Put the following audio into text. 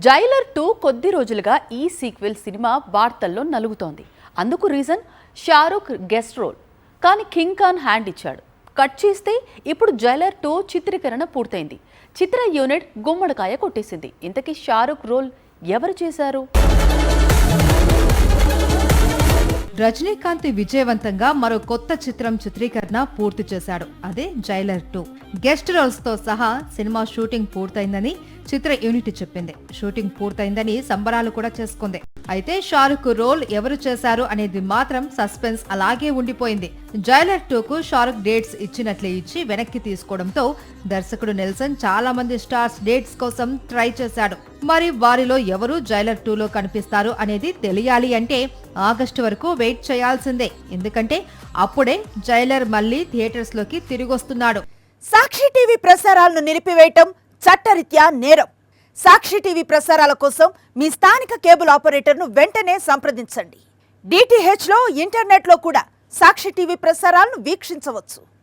Jailer 2 కొద్ది రోజులుగా ఈ సీక్వెల్ సినిమా వార్తల్లో నలుగుతోంది. అందుకు రీజన్ షారుఖ్ గెస్ట్ రోల్. కానీ కింగ్ ఖాన్ హ్యాండ్ ఇచ్చాడు. కట్ చేస్తే ఇప్పుడు జైలర్ 2 చిత్రీకరణ పూర్తయింది. చిత్ర యూనిట్ గుమ్మడికాయ కొట్టేసింది. ఇంతకీ షారుఖ్ రోల్ ఎవరు చేశారు? రజనీకాంత్ విజయవంతంగా మరో కొత్త చిత్రం చిత్రీకరణ పూర్తి చేశాడు. అదే జైలర్ 2. గెస్ట్ రోల్స్ తో సహా సినిమా షూటింగ్ పూర్తయిందని చిత్ర యూనిట్ చెప్పింది. షూటింగ్ పూర్తయిందని సంబరాలు కూడా చేసుకుంది. అయితే షారుఖ్ రోల్ ఎవరు చేశారు అనేది మాత్రం సస్పెన్స్ అలాగే ఉండిపోయింది. జైలర్ 2 కు షారుఖ్ డేట్స్ ఇచ్చినట్లే ఇచ్చి వెనక్కి తీసుకోవడంతో దర్శకుడు నెల్సన్ చాలా మంది స్టార్స్ డేట్స్ కోసం ట్రై చేశాడు. మరి వారిలో ఎవరు జైలర్ 2 లో కనిపిస్తారు అనేది తెలియాలి అంటే ఆగస్టు వరకు వెయిట్ చేయాల్సిందే. ఎందుకంటే అప్పుడే జైలర్ మళ్లీ థియేటర్స్ లోకి తిరిగొస్తున్నాడు. సాక్షి టీవీ ప్రసారాలను నిలిపివేయటం చట్టరీత్యా నేరం. సాక్షి టీవీ ప్రసారాల కోసం మీ స్థానిక కేబుల్ ఆపరేటర్ను వెంటనే సంప్రదించండి. DTH లో ఇంటర్నెట్లో కూడా సాక్షి టీవీ ప్రసారాలను వీక్షించవచ్చు.